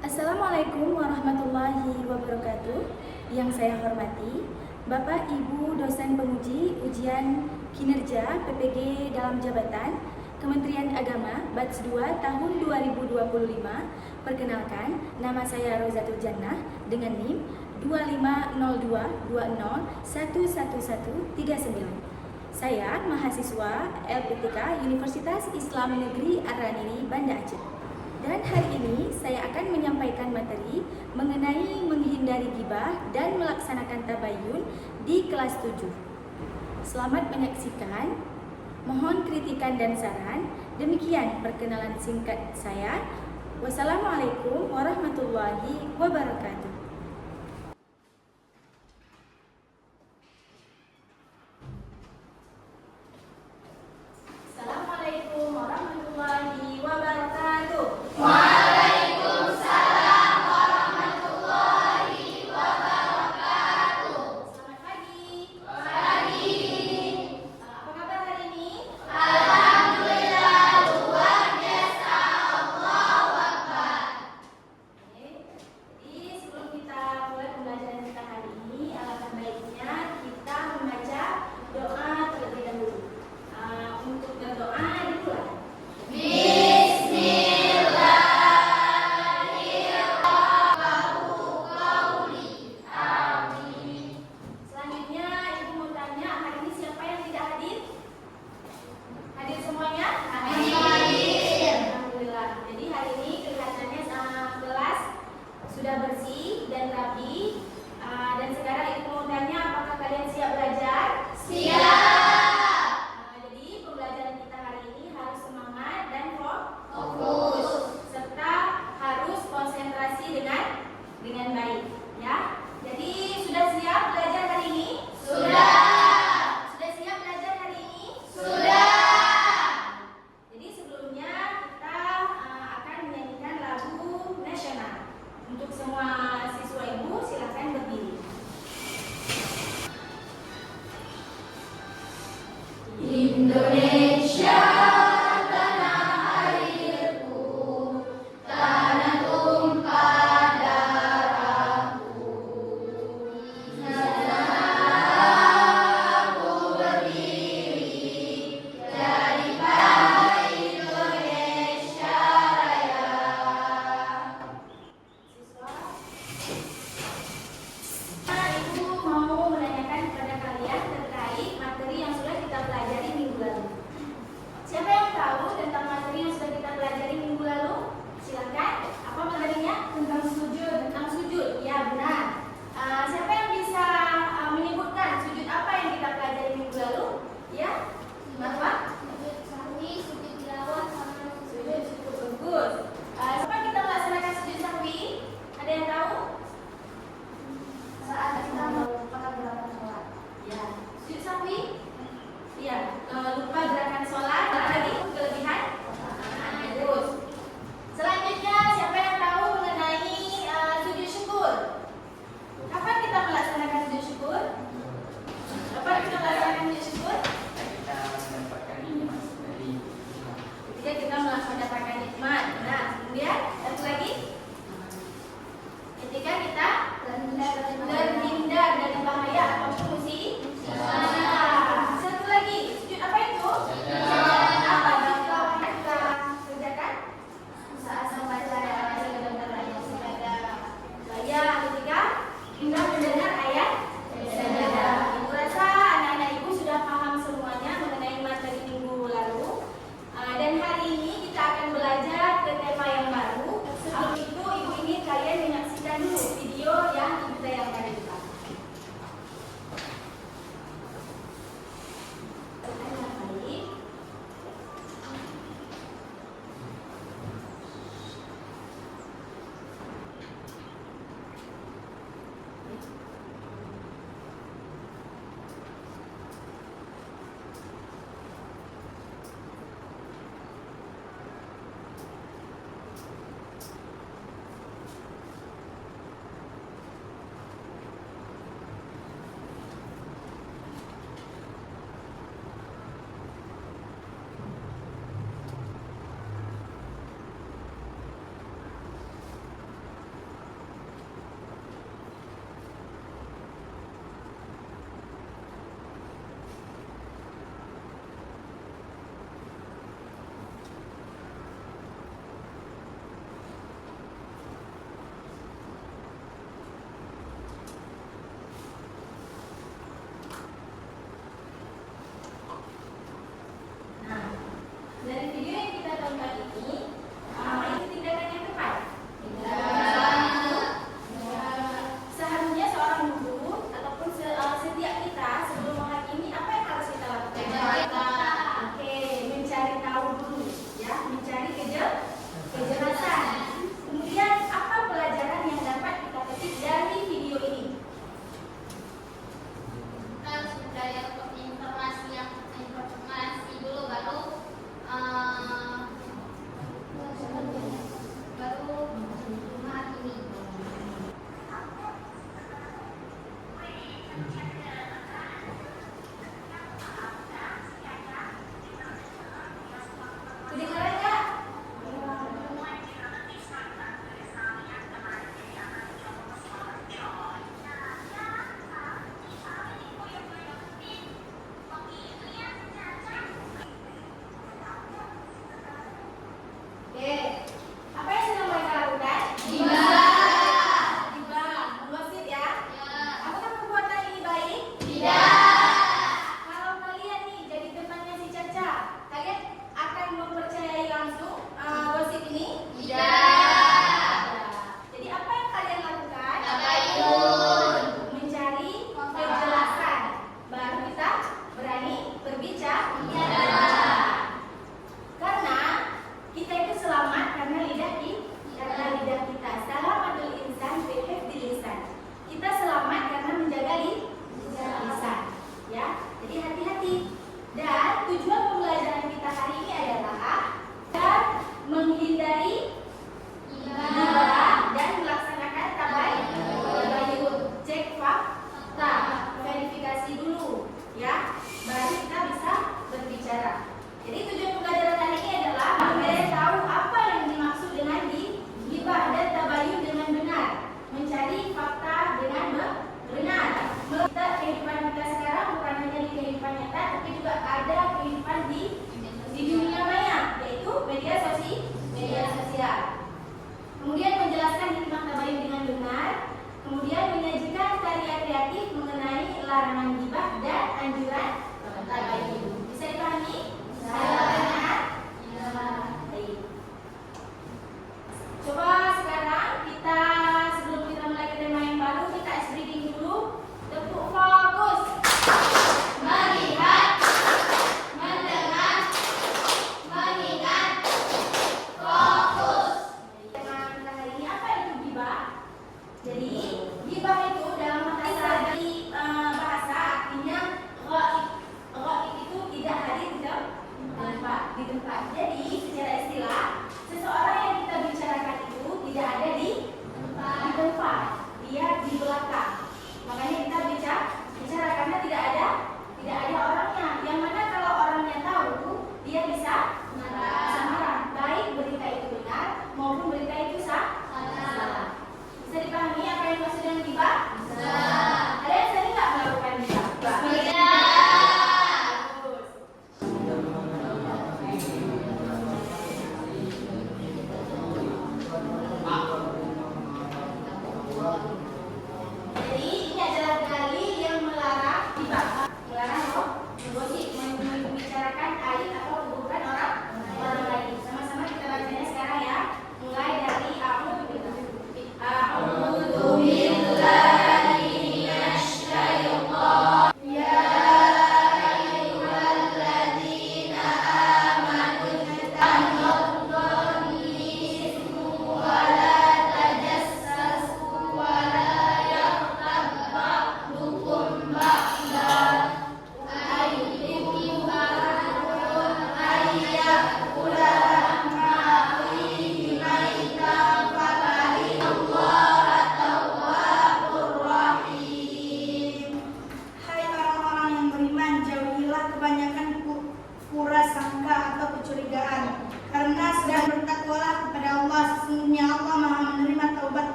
Assalamualaikum warahmatullahi wabarakatuh. Yang saya hormati Bapak Ibu dosen penguji ujian kinerja PPG dalam jabatan Kementerian Agama Batch 2 tahun 2025. Perkenalkan, nama saya Rozatul Jannah dengan NIM 250220111139. Saya mahasiswa LPTK Universitas Islam Negeri Ar-Ranini, Banda Aceh. Dan hari ini saya akan menyampaikan materi mengenai menghindari ghibah dan melaksanakan tabayun di kelas 7. Selamat menyaksikan. Mohon kritikan dan saran. Demikian perkenalan singkat saya. Wassalamualaikum warahmatullahi wabarakatuh. Assalamualaikum warahmatullahi wabarakatuh. Selamat pagi. Apa kabar hari ini? Oke. Jadi sebelum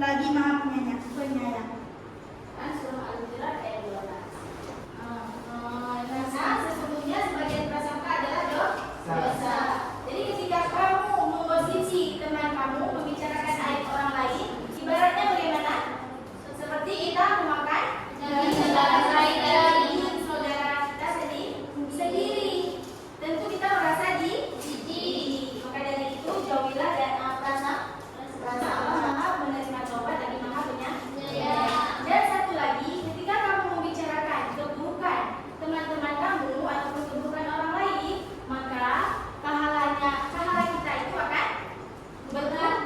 lagi Maha Penyayang. Kan surah Al-Hujurat ayat 12. Nah, sesungguhnya sebagian prasangka adalah dosa. Jadi ketika kamu memposisi teman kamu membicarakan aib orang lain, ibaratnya bagaimana? Seperti kita memakan daging saudara kita sendiri. Tentu kita merasa jijik. Maka dari itu jauhilah dan rasa Maha menerima taubat dari Maha Penyayang. Dan satu lagi, ketika kamu membicarakan keburukan teman-teman kamu ataupun keburukan orang lain, maka pahala kita itu akan berkurang.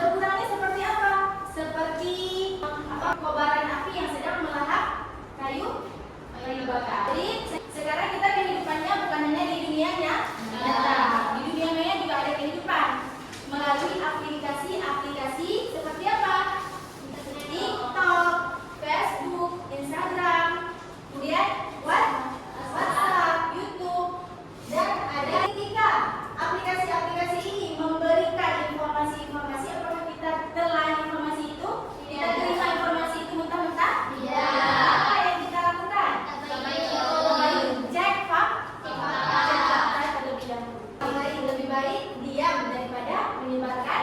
Berkurangnya seperti apa? Seperti kobaran api yang sedang melahap kayu bakar. Jadi sekarang kita kehidupannya bukan hanya di dunia nyata. Di dunia maya juga ada kehidupan melalui aplikasi seperti apa? TikTok, Facebook, Instagram, kemudian WhatsApp, YouTube, dan ada ketika aplikasi-aplikasi ini memberikan informasi-informasi, apakah kita telan informasi itu? Kita terima informasi itu mentah-mentah? Apa yang kita lakukan? Cek fakta terlebih dahulu. Lebih baik diam daripada menyebarkan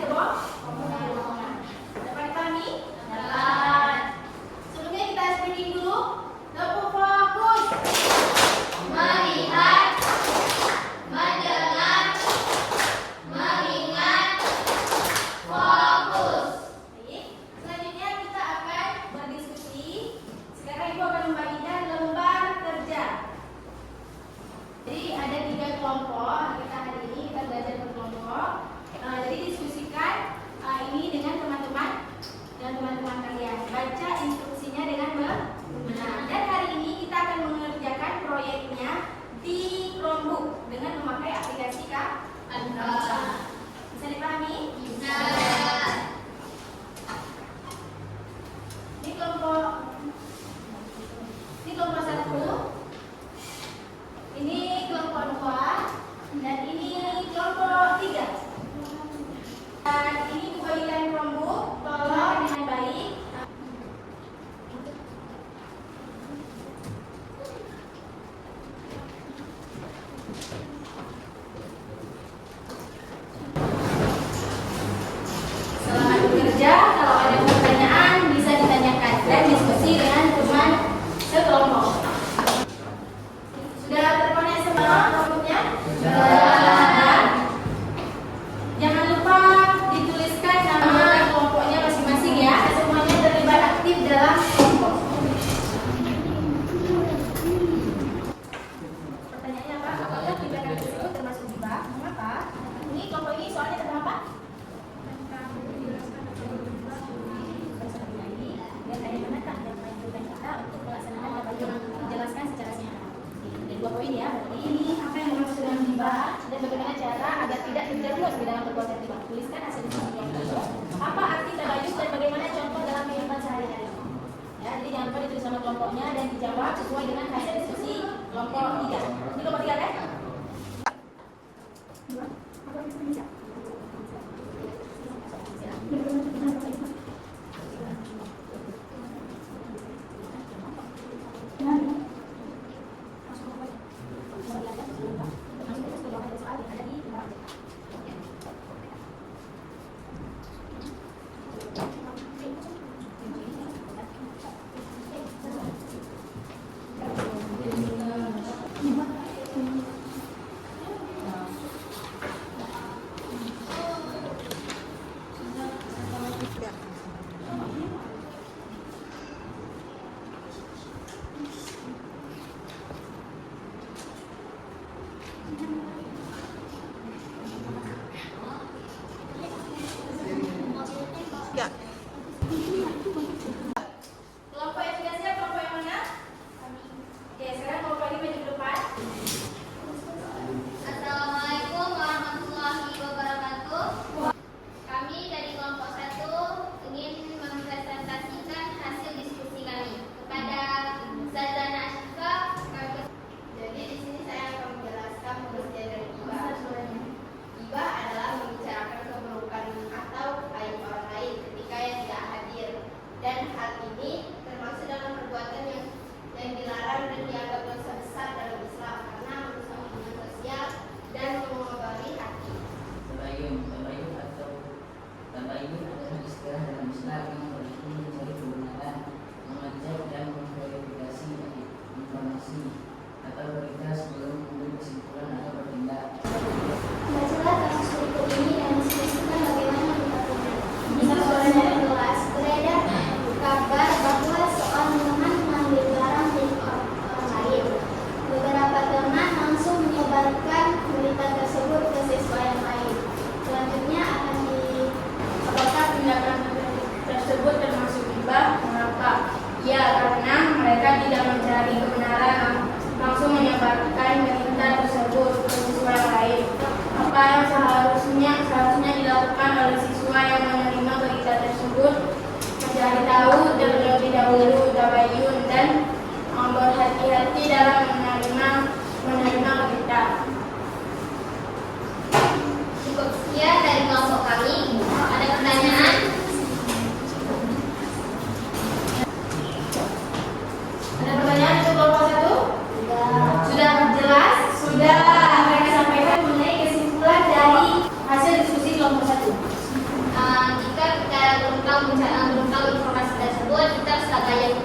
kebohongan. Dapat dipahami? Dapat. Sebelumnya kita speaking dulu. Tepuk fokus. Melihat, mendengar, mengingat, fokus. Baik. Selanjutnya kita akan berdiskusi. Sekarang Ibu akan membagikan lembar kerja. Jadi ada 3 kelompok. Kita hari ini kita belajar berkelompok. Jadi diskusikan ini dengan teman-teman kalian. Baca instruksinya dengan benar. Dan hari ini kita akan mengerjakan proyeknya di Chromebook dengan memakai aplikasi Canva. Bisa dipahami? Bisa. Ini kelompok 1. Ini kelompok 2 dan ini kelompok 3. Dan ini bagikan Chromebook, tolong dengan baik. Selamat bekerja. Kalau ada pertanyaan bisa ditanyakan dan diskusi dengan teman sekelompok. Sudah terkonek semua Chromebooknya? Sudah. Jangan lupa dituliskan nama kelompoknya masing-masing ya. Semuanya terlibat aktif dalam kelompok. Pertanyaannya apa? Apakah tindakan tersebut termasuk hibah? Mengapa? Ini kelompok ini soalnya tentang apa? Dan ada manakah yang mengajukan kita untuk melaksanakan apa yang dijelaskan secara singkat? Ada 2 poin ya. Berarti ini apa yang dimaksud dengan hibah dan bagaimana cara agar tidak terjerumus di dalam perbuatan riba. Tuliskan hasil diskusi kelompok itu. Apa arti tabayun dan bagaimana contoh dalam kehidupan sehari-hari? Ya, jadi jangan lupa ditulis nama kelompoknya dan dijawab sesuai dengan hasil diskusi kelompok 3. Ini kelompok 3 kan? akan menerima berita tersebut, mencari tahu terlebih dahulu tabayun dan berhati-hati dalam menerima berita. Cukup sekian dari kelompok kami. Ada pertanyaan? Ada pertanyaan untuk kelompok 1? Sudah jelas? Sudah mereka sampaikan mengenai kesimpulan dari hasil diskusi kelompok 1. Jika kita belum tahu informasi tersebut, kita harus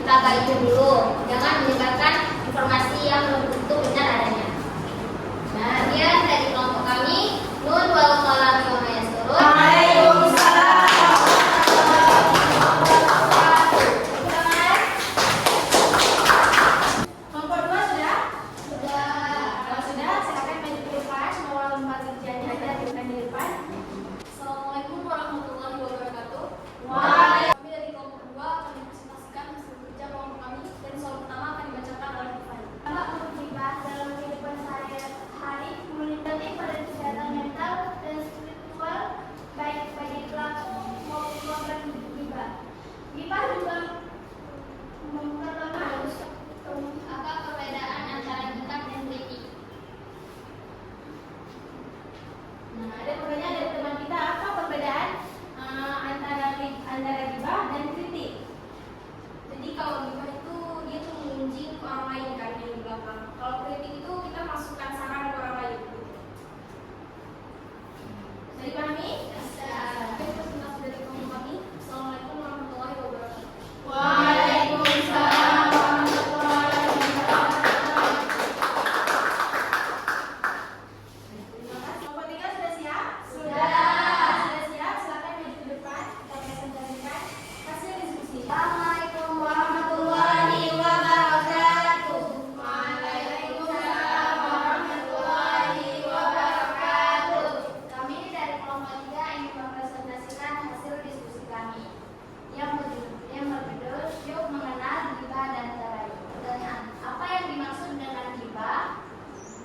tabayun dulu. Jangan menyebarkan informasi yang belum tentu benar adanya. Nah, sekian dari kelompok kami. Nun wal qalam wa ma yasturun. Waalaikumsalam. Kelompok 2 sudah? Sudah. Kalau sudah, silakan maju ke depan. Bawa lembar kerjanya aja di depan. Assalamualaikum warahmatullahi wabarakatuh. Kami dari kelompok 2 akan mempresentasikan hasil kerja kelompok kami, dan soal pertama akan dibacakan oleh Tiffany. Dampak musibah dalam kehidupan sehari-hari meningkatkan pada kesehatan mental dan spiritual baik bagi pelaku maupun korban gibah. Gibah juga memperlemah Apa perbedaan antara gibah dan kritik? Nah, ada pertanyaan dari teman kita, apa perbedaan antara gibah dan kritik? Jadi kalau gibah itu dia tuh mengunjing ke orang lain kan yang di belakang. Kalau kritik itu kita masukkan saran ke orang lain. Bisa dipahami? Itu presentasi dari kelompok kami. Assalamualaikum warahmatullahi wabarakatuh. Waalaikumsalam warahmatullahi wabarakatuh. Terima kasih. Kelompok 3 sudah siap? Sudah siap? Silakan maju ke depan. Kita presentasikan hasil diskusi. Assalamualaikum warahmatullahi wabarakatuh. Waalaikumsalam warahmatullahi wabarakatuh. Kami dari kelompok 3 ingin mempresentasikan hasil diskusi kami yang berjudul Yuk Mengenal Gibah dan Tabayun. Pertanyaan, apa yang dimaksud dengan gibah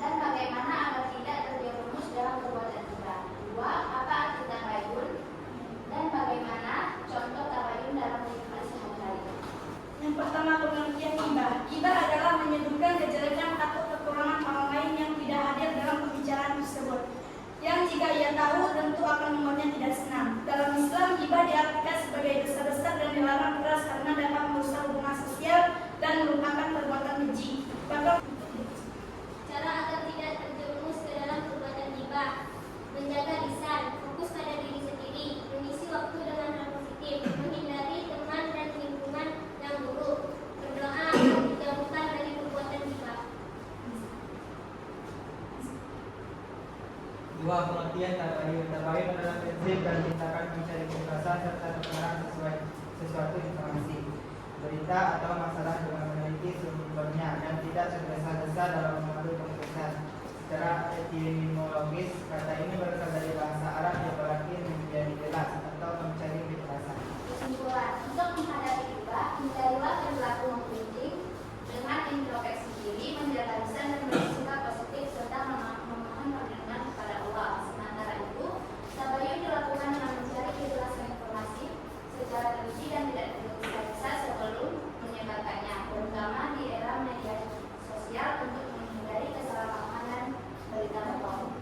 dan bagaimana agar tidak terjerumus dalam perbuatan gibah? 2. Apa arti tabayun dan bagaimana contoh tabayun dalam kehidupan sehari-hari? Yang pertama, pengertian gibah. Gibah adalah menyebutkan kejelekan atau kekurangan orang lain yang tidak hadir dalam pembicaraan tersebut, yang jika ia tahu tentu akan membuatnya tidak senang. Dalam Islam, gibah diartikan sebagai dosa besar dan dilarang keras karena dapat merusak hubungan sosial dan merupakan perbuatan keji. Bahkan Cara agar tidak terjerumus ke dalam perbuatan gibah: menjaga lisan, fokus pada diri sendiri, mengisi waktu dengan hal positif, menghindari teman dan lingkungan yang buruk, berdoa agar dijauhkan dari perbuatan gibah. 2. Pengertian tabayun. Tabayun adalah prinsip dan tindakan mencari kejelasan serta kebenaran sesuatu informasi, berita atau masalah dengan meneliti sumbernya dan tidak tergesa-gesa dalam mengambil keputusan. Secara etimologis, kata ini berasal dari bahasa Arab yang berarti menjadi jelas atau mencari kejelasan. Kesimpulan, untuk menghadapi gibah, hindarilah perilaku menggunjing dengan introspeksi diri, menjaga lisan dan bersikap positif serta memohon perlindungan kepada Allah. Sementara itu, tabayun dilakukan dengan mencari kejelasan informasi secara teliti dan tidak tergesa-gesa sebelum menyebarkannya, terutama di era media sosial untuk menghindari kesalahpahaman dan berita bohong.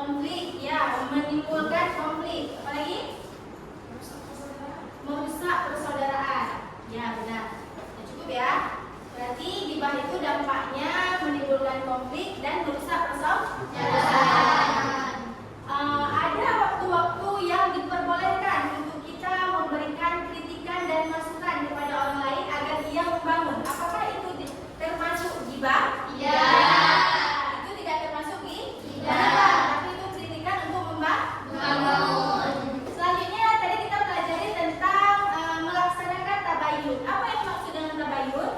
Konflik, ya, menimbulkan konflik. Apalagi? Merusak persaudaraan. Ya, benar. Nah, cukup ya. Berarti gibah itu dampaknya menimbulkan konflik dan merusak persaudaraan. Ada waktu-waktu yang diperbolehkan untuk kita memberikan kritikan dan masukan kepada orang lain agar dia membangun. Apakah itu termasuk gibah? Iya. Itu tidak termasuk gibah, tapi itu kritikan untuk membangun. Selanjutnya tadi kita pelajari tentang melaksanakan tabayun. Apa yang dimaksud dengan tabayun?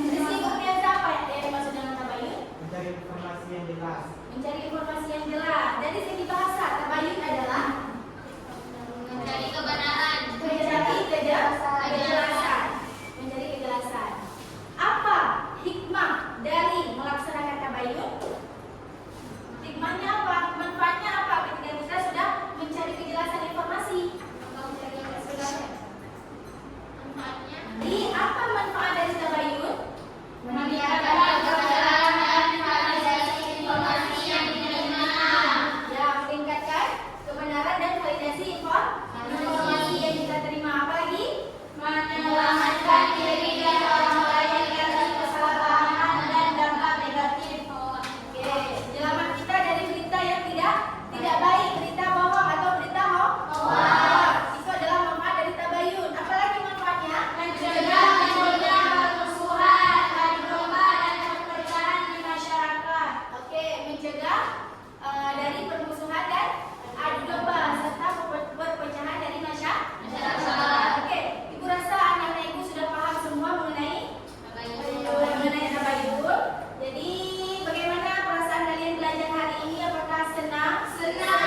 Sesungguhnya apa yang dimaksud dengan tabayun? Mencari informasi yang jelas. Mencari informasi yang jelas. Dari segi bahasa, tabayun adalah Mencari kebenaran. mencari kejelasan. Mencari kejelasan. Apa hikmah dari melaksanakan tabayun? Hikmahnya apa? Manfaatnya apa ketika kita sudah mencari kejelasan informasi? Manfaatnya Apa manfaat dari tabayun? meningkatkan kebenaran dan validasi informasi yang diterima. Ya, meningkatkan kebenaran dan validasi informasi yang kita terima. Apalagi? Menyelamatkan diri dan orang lain dari kesalahpahaman dan dampak negatif. Oke, selamat kita dari berita yang tidak baik, berita bohong atau berita hoax. Itu adalah manfaat dari tabayun. Apalagi manfaatnya? Mencegah munculnya permusuhan, adu domba, dan perpecahan di masyarakat. Oke, mencegah dari permusuhan dan adu domba serta perpecahan dari masyarakat. Oke, Ibu rasa anak-anak Ibu sudah paham semua mengenai tabayun. Jadi, bagaimana perasaan kalian belajar hari ini? Apakah senang? Senang.